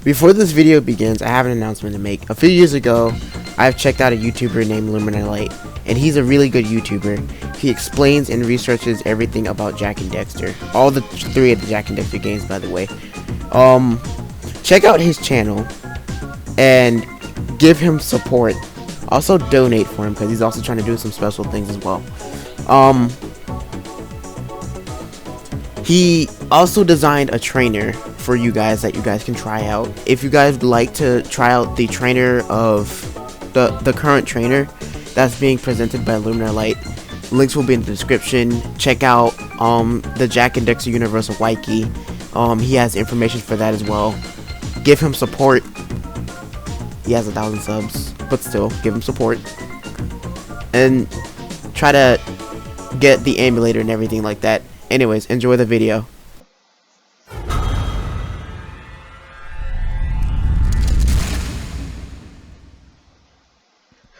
Before this video begins, I have an announcement to make. A few years ago, I've checked out a YouTuber named Luminar, and he's a really good YouTuber. He explains and researches everything about Jak and Daxter. All the three of the Jak and Daxter games, by the way. Check out his channel and give him support. Also donate for him because he's also trying to do some special things as well. He also designed a trainer for you guys that you guys can try out. If you guys would like to try out the trainer of the current trainer that's being presented by Luminar, links will be in the description. Check out the Jak and Daxter Universal Wiki. He has information for that as well. Give him support. He has 1,000 subs, but still, give him support. And try to get the emulator and everything like that. Anyways, enjoy the video.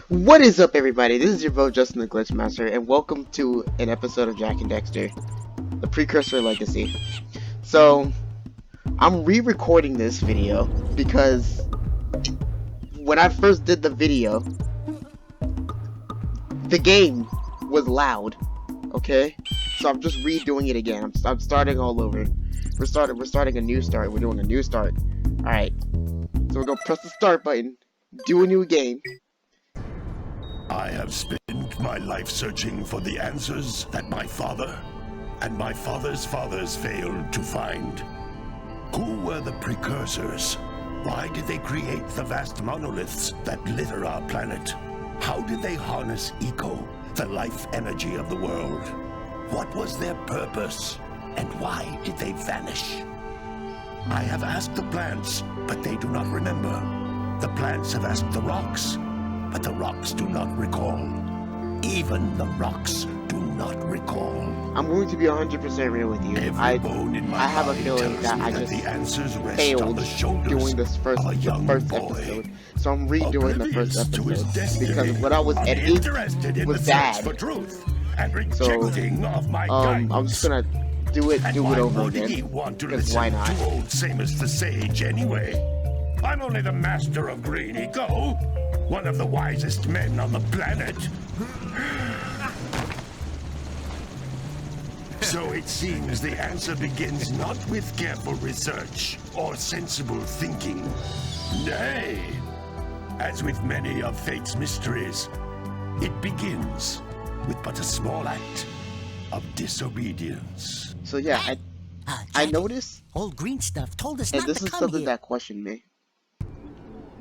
What is up, everybody? This is your bro, Justin the Glitchmaster, and welcome to an episode of Jak and Daxter, the Precursor Legacy. So, I'm re-recording this video because when I first did the video, the game was loud. Okay, so I'm just redoing it again. I'm starting all over. We're starting a new start. We're doing a new start. All right. So we're gonna press the start button. Do a new game. I have spent my life searching for the answers that my father and my father's fathers failed to find. Who were the precursors? Why did they create the vast monoliths that litter our planet? How did they harness eco, the life energy of the world? What was their purpose, and why did they vanish? I have asked the plants, but they do not remember. The plants have asked the rocks, but the rocks do not recall. Even the rocks do not recall. I'm going to be 100% real with you. I have a feeling that I just failed doing this first episode. So I'm redoing the first episode because what I was editing was bad. So I'm just gonna do it over again. Because why not? Too old, same as the sage anyway. I'm only the master of green eco, one of the wisest men on the planet. So it seems the answer begins not with careful research or sensible thinking. Nay, as with many of fate's mysteries, it begins with but a small act of disobedience. So yeah, I noticed old green stuff told us and not this to is come something here. that questioned me.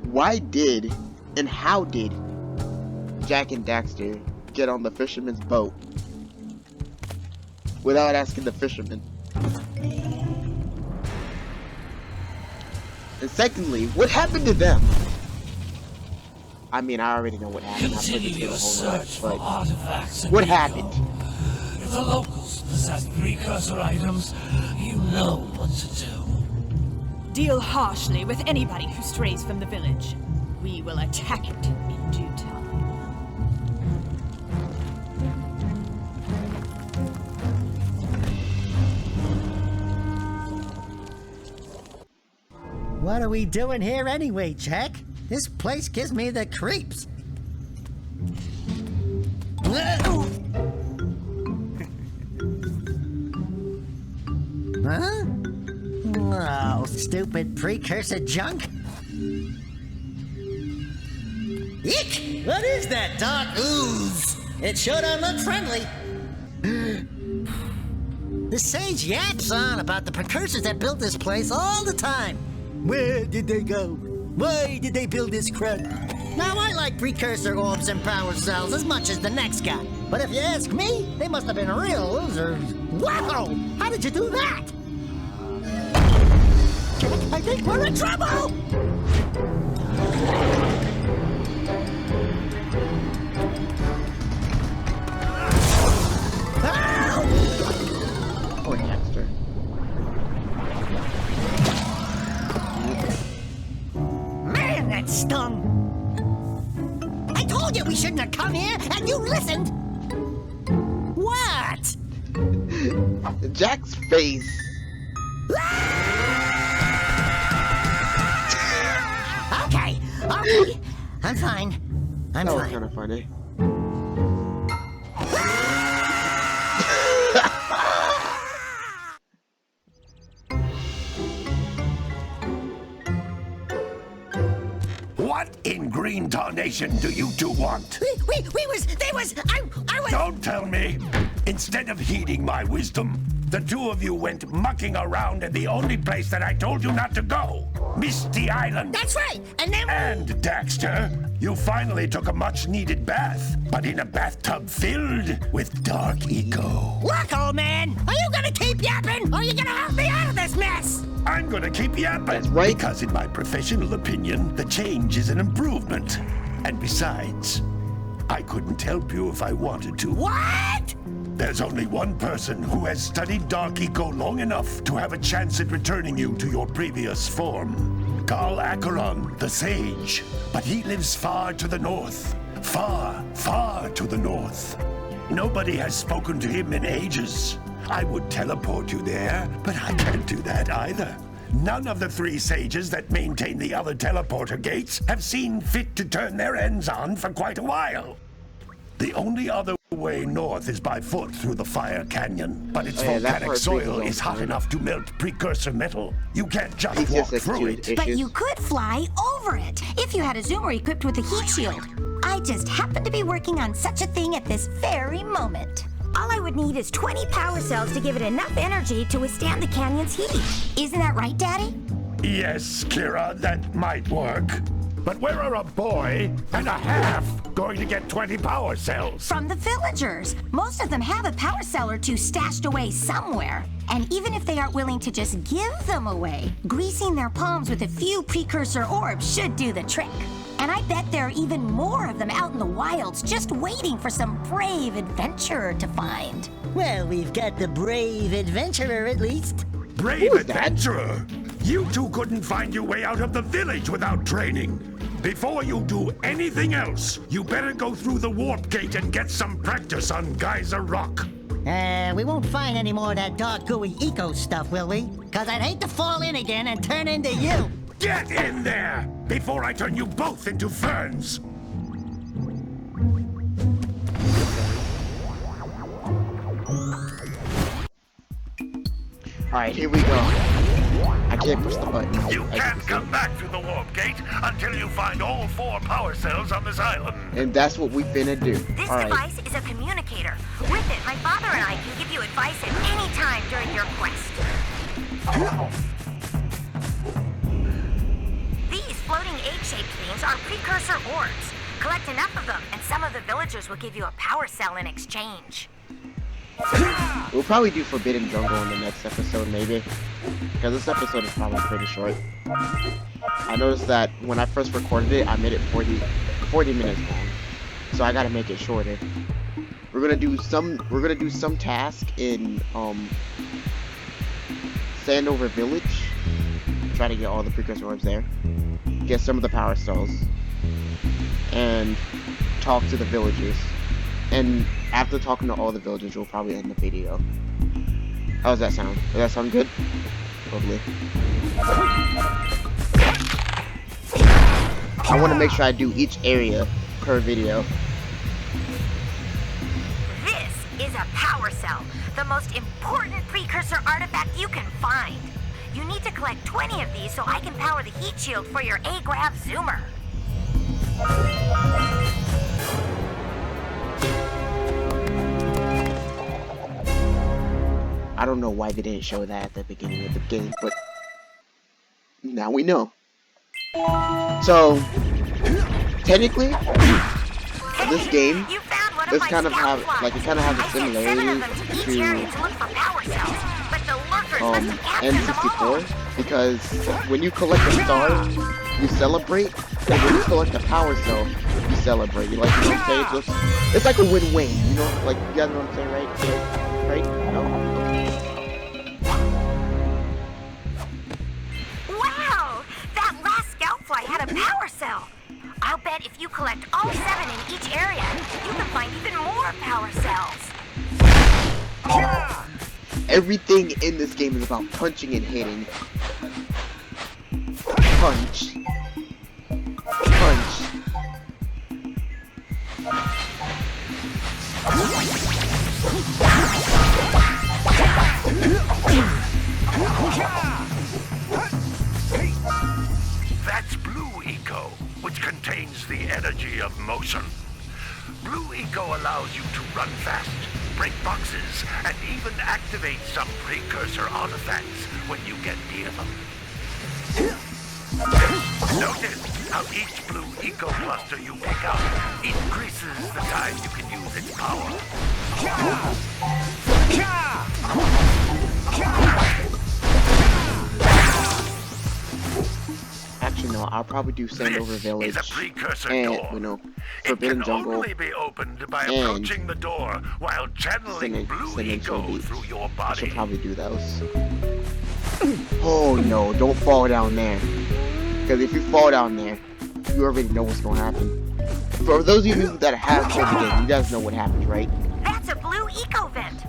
Why did and how did Jak and Daxter get on the fisherman's boat without asking the fisherman? And secondly, what happened to them? I mean, I already know what happened. I put this in a whole lot, but what happened? If the locals possess precursor items, you know what to do. Deal harshly with anybody who strays from the village. We will attack it in due time. What are we doing here anyway, Jak? This place gives me the creeps. Huh? Oh, stupid precursor junk. Eek! What is that dark ooze? It sure don't look friendly. The sage yaps on about the precursors that built this place all the time. Where did they go? Why did they build this crud? Now, I like precursor orbs and power cells as much as the next guy. But if you ask me, they must have been real losers. Wow! How did you do that? Jak, I think we're in trouble! Poor Daxter. Man, that stung! I told you we shouldn't have come here, and you listened! What? Jak's face. coffee. I'm fine. I'm That was fine. kind of funny. What in green tarnation do you two want? They was, I was... Don't tell me! Instead of heeding my wisdom, the two of you went mucking around in the only place that I told you not to go, Misty Island. That's right, and then... And, Daxter, you finally took a much-needed bath, but in a bathtub filled with dark eco. Look, old man, are you gonna keep yapping, or are you gonna help me out of this mess? I'm gonna keep yapping. That's right. Because in my professional opinion, the change is an improvement. And besides, I couldn't help you if I wanted to. What? There's only one person who has studied Dark Eco long enough to have a chance at returning you to your previous form. Carl Acheron, the Sage. But he lives far to the north. Far, far to the north. Nobody has spoken to him in ages. I would teleport you there, but I can't do that either. None of the 3 sages that maintain the other teleporter gates have seen fit to turn their ends on for quite a while. The only other way north is by foot through the Fire Canyon, but its Oh, yeah, that volcanic part soil brings is it hot on. enough to melt precursor metal. You can't just He's walk just through executed it. But issues. you could fly over it if you had a zoomer equipped with a heat shield. I just happen to be working on such a thing at this very moment. All I would need is 20 power cells to give it enough energy to withstand the canyon's heat. Isn't that right, Daddy? Yes, Kira, that might work. But where are a boy and a half going to get 20 power cells? From the villagers. Most of them have a power cell or two stashed away somewhere. And even if they aren't willing to just give them away, greasing their palms with a few precursor orbs should do the trick. And I bet there are even more of them out in the wilds just waiting for some brave adventurer to find. Well, we've got the brave adventurer at least. Brave Who is that? adventurer! You two couldn't find your way out of the village without training. Before you do anything else, you better go through the warp gate and get some practice on Geyser Rock. We won't find any more of that dark gooey eco stuff, will we? Cause I'd hate to fall in again and turn into you. Get in there before I turn you both into ferns. Alright, here we go. I can't push the button. You as can't can come see. back through the warp gate until you find all 4 power cells on this island. And that's what we finna do. This Alright. device is a communicator. With it, my father and I can give you advice at any time during your quest. These floating egg-shaped things are precursor orbs. Collect enough of them, and some of the villagers will give you a power cell in exchange. We'll probably do Forbidden Jungle in the next episode, maybe. Because this episode is probably pretty short. I noticed that when I first recorded it, I made it 40 minutes long. So I gotta make it shorter. We're gonna do some task in Sandover Village. Try to get all the precursor orbs there. Get some of the power cells. And talk to the villagers. And after talking to all the villagers, we'll probably end the video. How does that sound? Does that sound good? Totally. I want to make sure I do each area per video. This is a power cell, the most important precursor artifact you can find. You need to collect 20 of these so I can power the heat shield for your A-Grav zoomer. I don't know why they didn't show that at the beginning of the game, but now we know. So, technically, this game, You found one of this my kind of scout have, flies. like, it kind of has a I sent 7 of them to each area similarity to look for power cells, but the lurkers to must have captured them all. N64, because when you collect a star, you celebrate, and when you collect a power cell, you celebrate. You like, you know what I'm saying? It's like a win-win, you know? Like, you guys know what I'm saying, right? Right? No? Wow! That last scout fly had a power cell. I'll bet if you collect all 7 in each area, you can find even more power cells. Everything in this game is about punching and hitting. Punch. Punch. That's blue eco, which contains the energy of motion. Blue eco allows you to run fast, break boxes, and even activate some precursor artifacts when you get near them. Notice how each blue eco cluster you pick up increases the time you can use its power. Actually, no, I'll probably do Sandover Village Is a precursor and, door. you know, It Forbidden can Jungle. only be opened by and approaching the door while channeling blue eco through your I body. should probably do those. Oh no, don't fall down there. Because if you fall down there, you already know what's going to happen. For those of you that have played the game, you guys know what happens, right? That's a blue eco vent.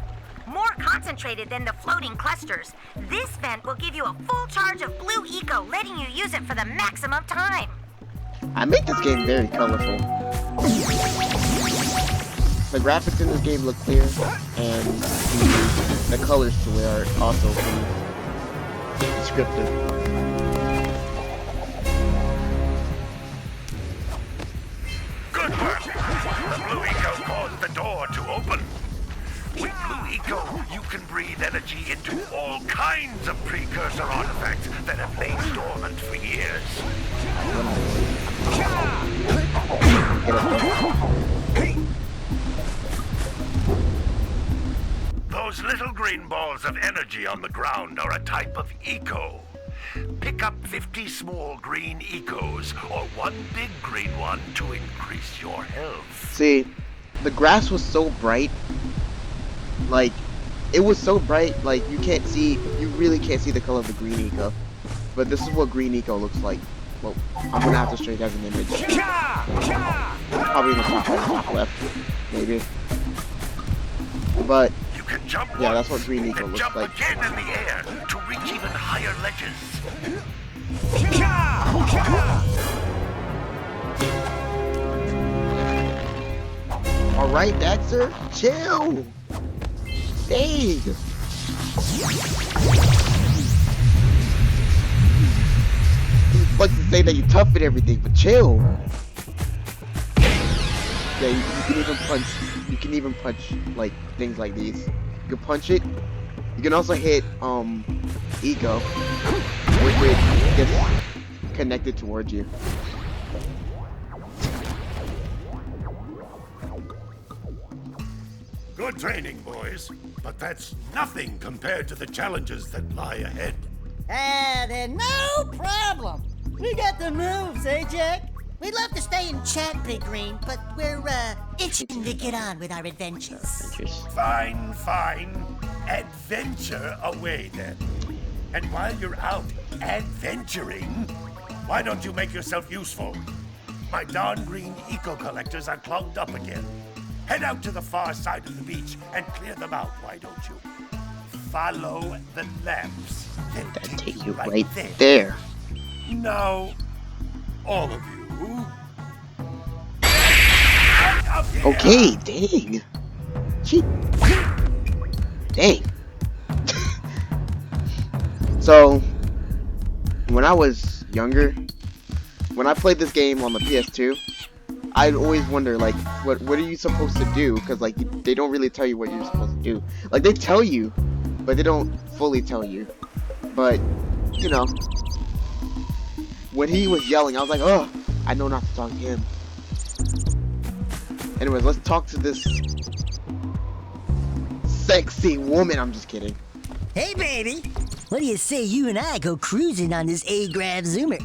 More concentrated than the floating clusters. This vent will give you a full charge of blue eco, letting you use it for the maximum time. I make this game very colorful. The graphics in this game look clear, and the colors to it are also pretty descriptive. Good work! The blue eco caused the door to open. With blue eco, you can breathe energy into all kinds of precursor artifacts that have lain dormant for years. Those little green balls of energy on the ground are a type of eco. Pick up 50 small green ecos or one big green one to increase your health. See, the grass was so bright, like, it was so bright, like, you really can't see the color of the green eco. But this is what green eco looks like. Well, I'm gonna have to show you guys an image. Probably in the top left, maybe. But, You can jump yeah, once that's what green eco and looks jump like. again in the air to reach even higher ledges. Alright, Daxter, chill! Dang! You're supposed to say that you're tough and everything, but chill! Yeah, you can even punch, like, things like these. You can punch it. You can also hit, Ego, which it gets connected towards you. Good training, boys, but that's nothing compared to the challenges that lie ahead. Then no problem. We got the moves, eh, Jack? We'd love to stay and chat, Big Green, but we're, itching to get on with our adventures. Fine, fine. Adventure away, then. And while you're out adventuring, why don't you make yourself useful? My darn green eco-collectors are clogged up again. Head out to the far side of the beach and clear them out, why don't you? Follow the lamps. They'll Take you right right there. Now, all of you. Okay, dang. Gee. Dang. So, when I was younger, when I played this game on the PS2, I'd always wonder, like, what are you supposed to do? Because, like, they don't really tell you what you're supposed to do. Like, they tell you, but they don't fully tell you. But, you know, when he was yelling, I was like, oh, I know not to talk to him. Anyways, let's talk to this sexy woman. I'm just kidding. Hey, baby. What do you say you and I go cruising on this A-Grav Zoomer?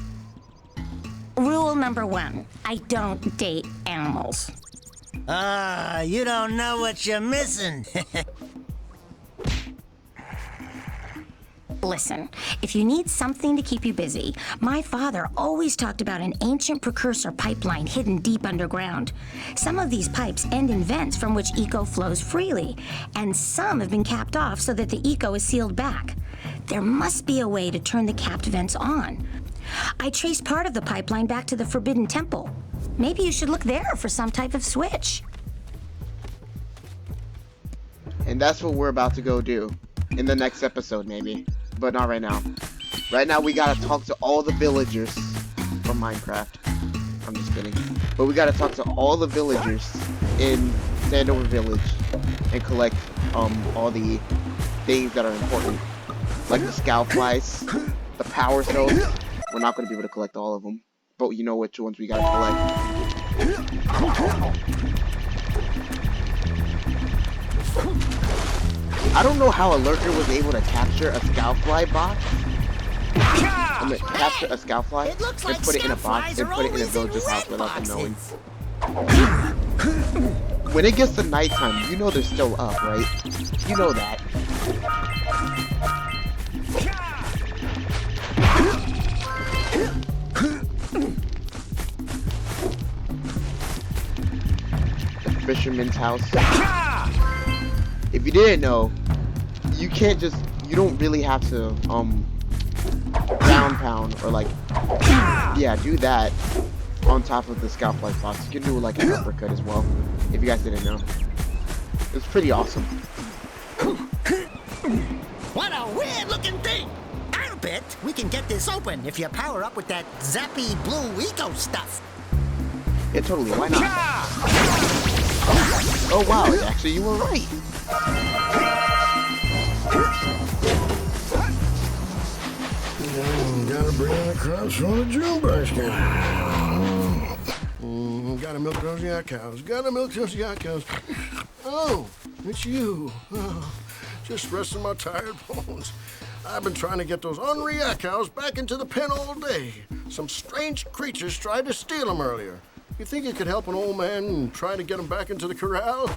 Rule number 1, I don't date animals. You don't know what you're missing. Listen, if you need something to keep you busy, my father always talked about an ancient precursor pipeline hidden deep underground. Some of these pipes end in vents from which eco flows freely, and some have been capped off so that the eco is sealed back. There must be a way to turn the capped vents on. I traced part of the pipeline back to the Forbidden Temple. Maybe you should look there for some type of switch. And that's what we're about to go do. In the next episode, maybe. But not right now. Right now, we gotta talk to all the villagers from Minecraft. I'm just kidding. But we gotta talk to all the villagers in Sandover Village and collect all the things that are important. Like the scout flies, the power cells. We're not gonna be able to collect all of them. But you know which ones we gotta collect. I don't know how a lurker was able to capture a scoutfly box. I mean, capture a scoutfly It looks and like put it in a box and put it in a villager's house without them knowing. When it gets to nighttime, you know they're still up, right? You know that. The fisherman's house. If you didn't know, you can't just, you don't really have to, ground pound or like, yeah, do that on top of the scoutfly box. You can do like an uppercut as well, if you guys didn't know. It's pretty awesome. What a weird looking thing! I'll bet we can get this open if you power up with that zappy blue eco stuff. Yeah, totally, why not? Oh wow, actually you were right. Gotta bring in the crops from the June basket. Gotta milk those yak cows. Gotta milk those yak cows. Oh, it's you. Oh, just resting my tired bones. I've been trying to get those ornery yak cows back into the pen all day. Some strange creatures tried to steal them earlier. You think you could help an old man and try to get them back into the corral?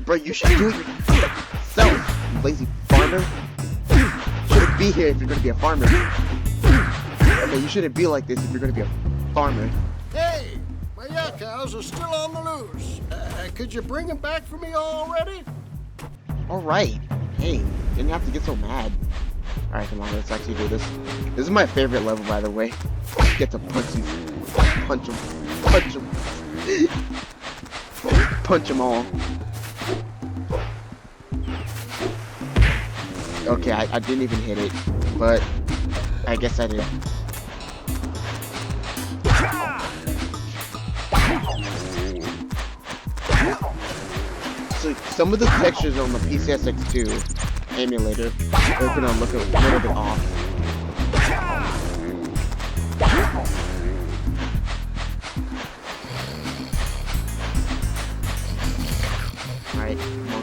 Bro, you should do it yourself, you lazy farmer. You shouldn't be here if you're gonna be a farmer. I mean, you shouldn't be like this if you're gonna be a farmer. Hey, my yak cows are still on the loose. Could you bring them back for me already? Alright. Hey, didn't have to get so mad. Alright, come on, let's actually do this. This is my favorite level, by the way. Get to punch them. Punch them. Punch them. Punch them all. Okay, I didn't even hit it, but I guess I did. So some of the textures on the PCSX2 emulator are gonna look a little bit off. Alright, come on.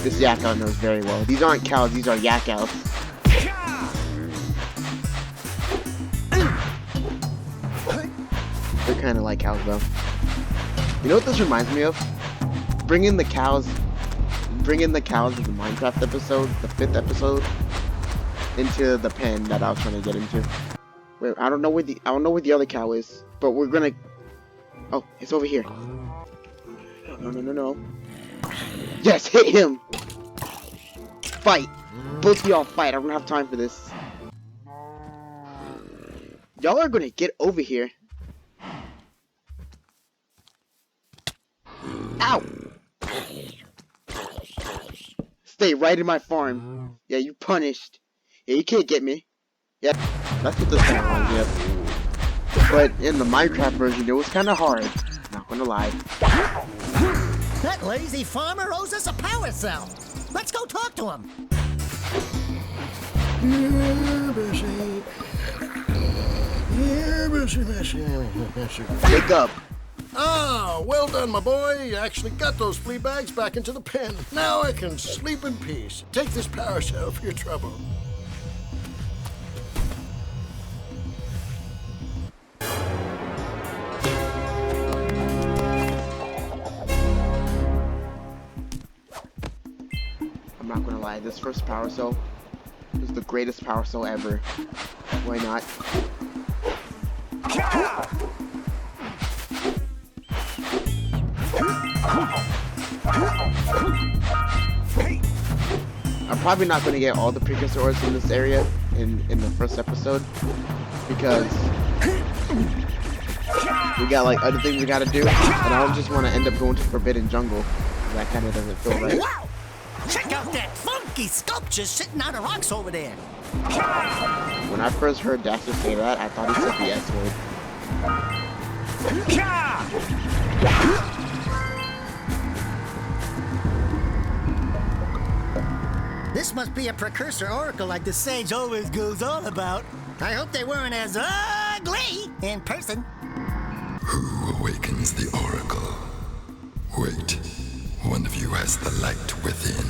This yak cow knows very well. These aren't cows, these are yak cows. They're kind of like cows, though. You know what this reminds me of? Bring in the cows of the Minecraft episode, the 5th episode, into the pen that I was trying to get into. Wait, I don't know where the other cow is, but we're gonna. Oh, it's over here. No. Yes, hit him! Fight! Both of y'all fight, I don't have time for this. Y'all are gonna get over here. Ow! Stay right in my farm. Yeah, you punished. Yeah, you can't get me. Yeah, that's what this kind of reminds me of. But in the Minecraft version, it was kind of hard. Not gonna lie. That lazy farmer owes us a power cell. Let's go talk to him. Wake up. Ah, well done, my boy. You actually got those flea bags back into the pen. Now I can sleep in peace. Take this power cell for your trouble. I'm not gonna lie, this first power cell is the greatest power cell ever. Why not? I'm probably not gonna get all the precursor ores in this area in the first episode because We got like other things we gotta do, and I don't just want to end up going to Forbidden Jungle. That kind of doesn't feel right. Wow! Check out that funky sculpture sitting out of rocks over there. When I first heard Daxter say that, I thought he said the S word. This must be a precursor oracle like the sage always goes on about. I hope they weren't as ugly in person. Who awakens the oracle? Wait, one of you has the light within.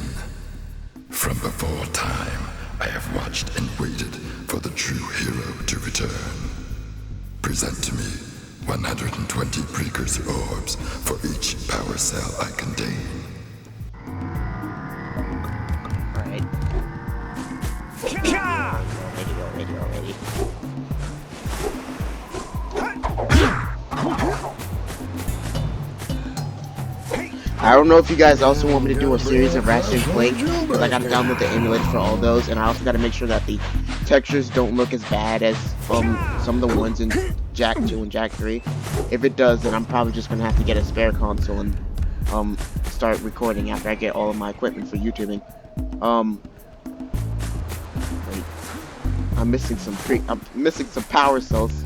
From before time, I have watched and waited for the true hero to return. Present to me 120 precursor orbs for each power cell I contain. Alright. Already. I don't know if you guys also want me to do a series of Ratchet and Clank, because I gotta download the emulator for all those, and I also gotta make sure that the textures don't look as bad as some of the ones in Jak 2 and Jak 3. If it does, then I'm probably just gonna have to get a spare console and start recording after I get all of my equipment for YouTubing. Wait. I'm missing some power cells.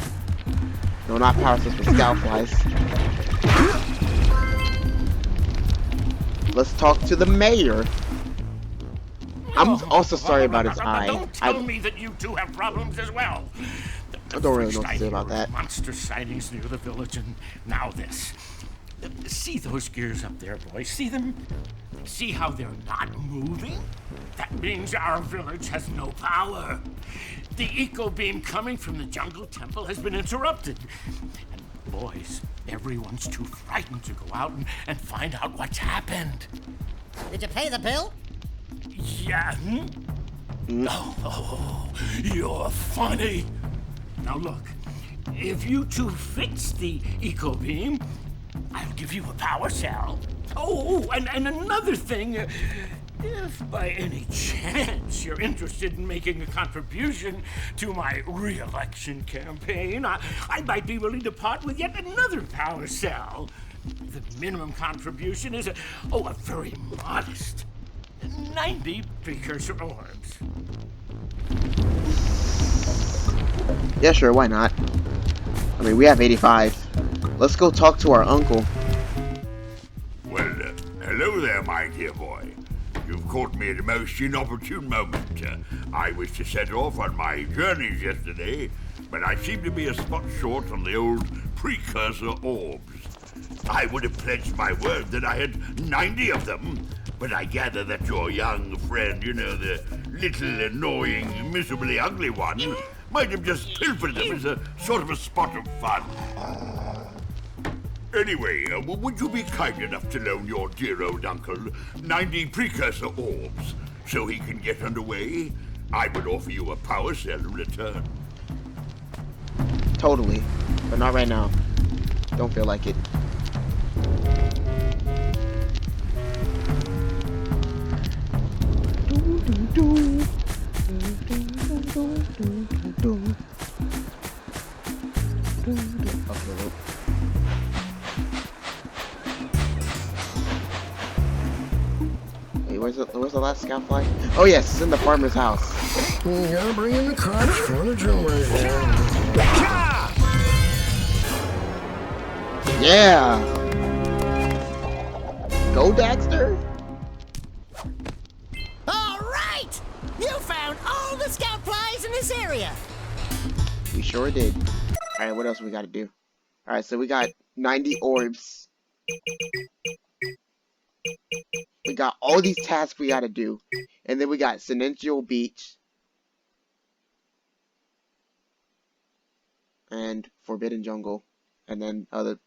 No, not power cells, but scout flies. Let's talk to the mayor. I'm also sorry about his eye. Don't tell me that you two have problems as well. I don't really know what to say about that. Monster sightings near the village, and now this. See those gears up there, boys? See them? See how they're not moving? That means our village has no power. The eco beam coming from the jungle temple has been interrupted. And boys, everyone's too frightened to go out and find out what's happened. Did you pay the bill? Yeah. Oh, you're funny. Now look, if you two fix the eco beam, I'll give you a power cell. Oh, and another thing, if by any chance you're interested in making a contribution to my re-election campaign, I might be willing to part with yet another power cell. The minimum contribution is a very modest 90 precursor orbs. Yeah, sure, why not? I mean, we have 85. Let's go talk to our uncle. Well, hello there, my dear boy. You've caught me at a most inopportune moment. I was to set off on my journeys yesterday, but I seem to be a spot short on the old precursor orbs. I would have pledged my word that I had 90 of them, but I gather that your young friend, you know, the little annoying, miserably ugly one, might have just pilfered them as a sort of a spot of fun. Anyway, would you be kind enough to loan your dear old uncle 90 precursor orbs so he can get underway? I would offer you a power cell in return. Totally, but not right now. Don't feel like it. Okay, wait, where's the last scout fly? Oh yes, it's in the farmer's house. You gotta bring in the crops for the generation. Yeah! Go, Daxter! All right! You found all the scout flies in this area. We sure did. Alright, what else we gotta do? Alright, so we got 90 orbs. We got all these tasks we gotta do. And then we got Senential Beach. And Forbidden Jungle. And then other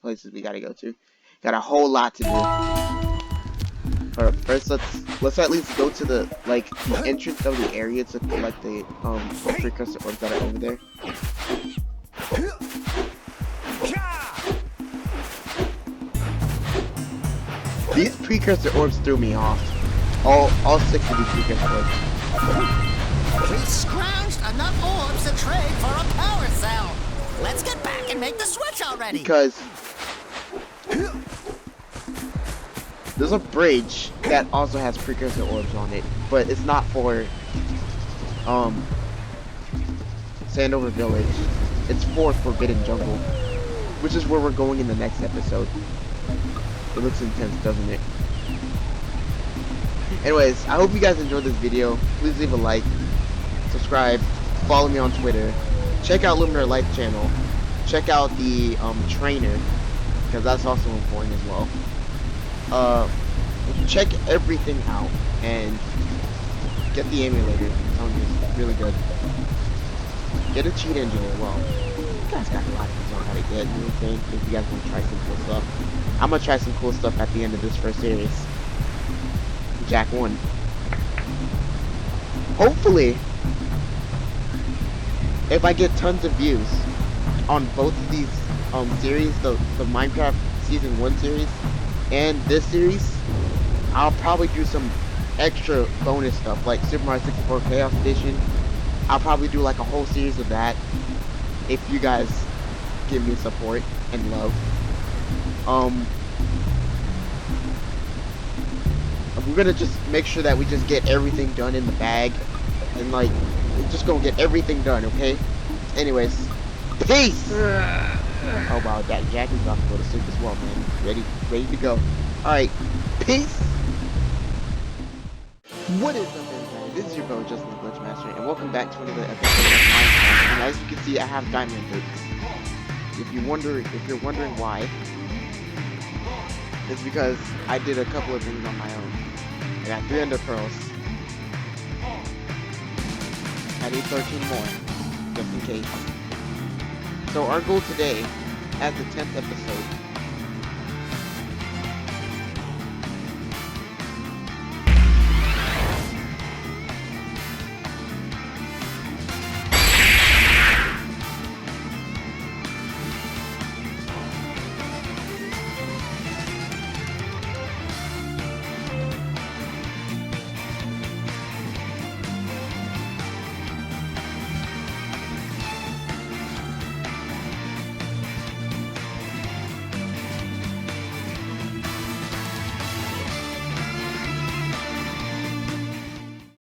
places we gotta go to. Got a whole lot to do. Alright, first let's at least go to the the entrance of the area to collect the precursor orbs that are over there. These precursor orbs threw me off. All 6 of these precursor orbs. We scrounged enough orbs to trade for a power cell. Let's get back and make the switch already. Because there's a bridge that also has precursor orbs on it, but it's not for Sandover Village. It's for Forbidden Jungle, which is where we're going in the next episode. It looks intense, doesn't it? Anyways, I hope you guys enjoyed this video. Please leave a like, subscribe, follow me on Twitter, check out Luminar Life channel, check out the trainer, because that's also important as well. Check everything out and get the emulator. I'm telling you, it's really good. Get a cheat engine as well. You guys got a lot of things on how to get, you know what I'm saying? If you guys want to try some cool stuff. I'm gonna try some cool stuff at the end of this first series. Jak 1. Hopefully, if I get tons of views on both of these series, the Minecraft Season 1 series and this series, I'll probably do some extra bonus stuff like Super Mario 64 Chaos Edition. I'll probably do like a whole series of that if you guys give me support and love. We're gonna just make sure that we just get everything done in the bag and like we're just gonna get everything done, okay? Anyways, peace. Oh wow, Jak is about to go to sleep as well, man. Ready to go. Alright, peace. What is up, everybody? This is your bro, Justin the Glitchmaster, and welcome back to another episode of Minecraft. And as you can see, I have diamond boots. If you're wondering why, it's because I did a couple of things on my own. I got 3 ender pearls. I need 13 more, just in case. So our goal today, as the 10th episode,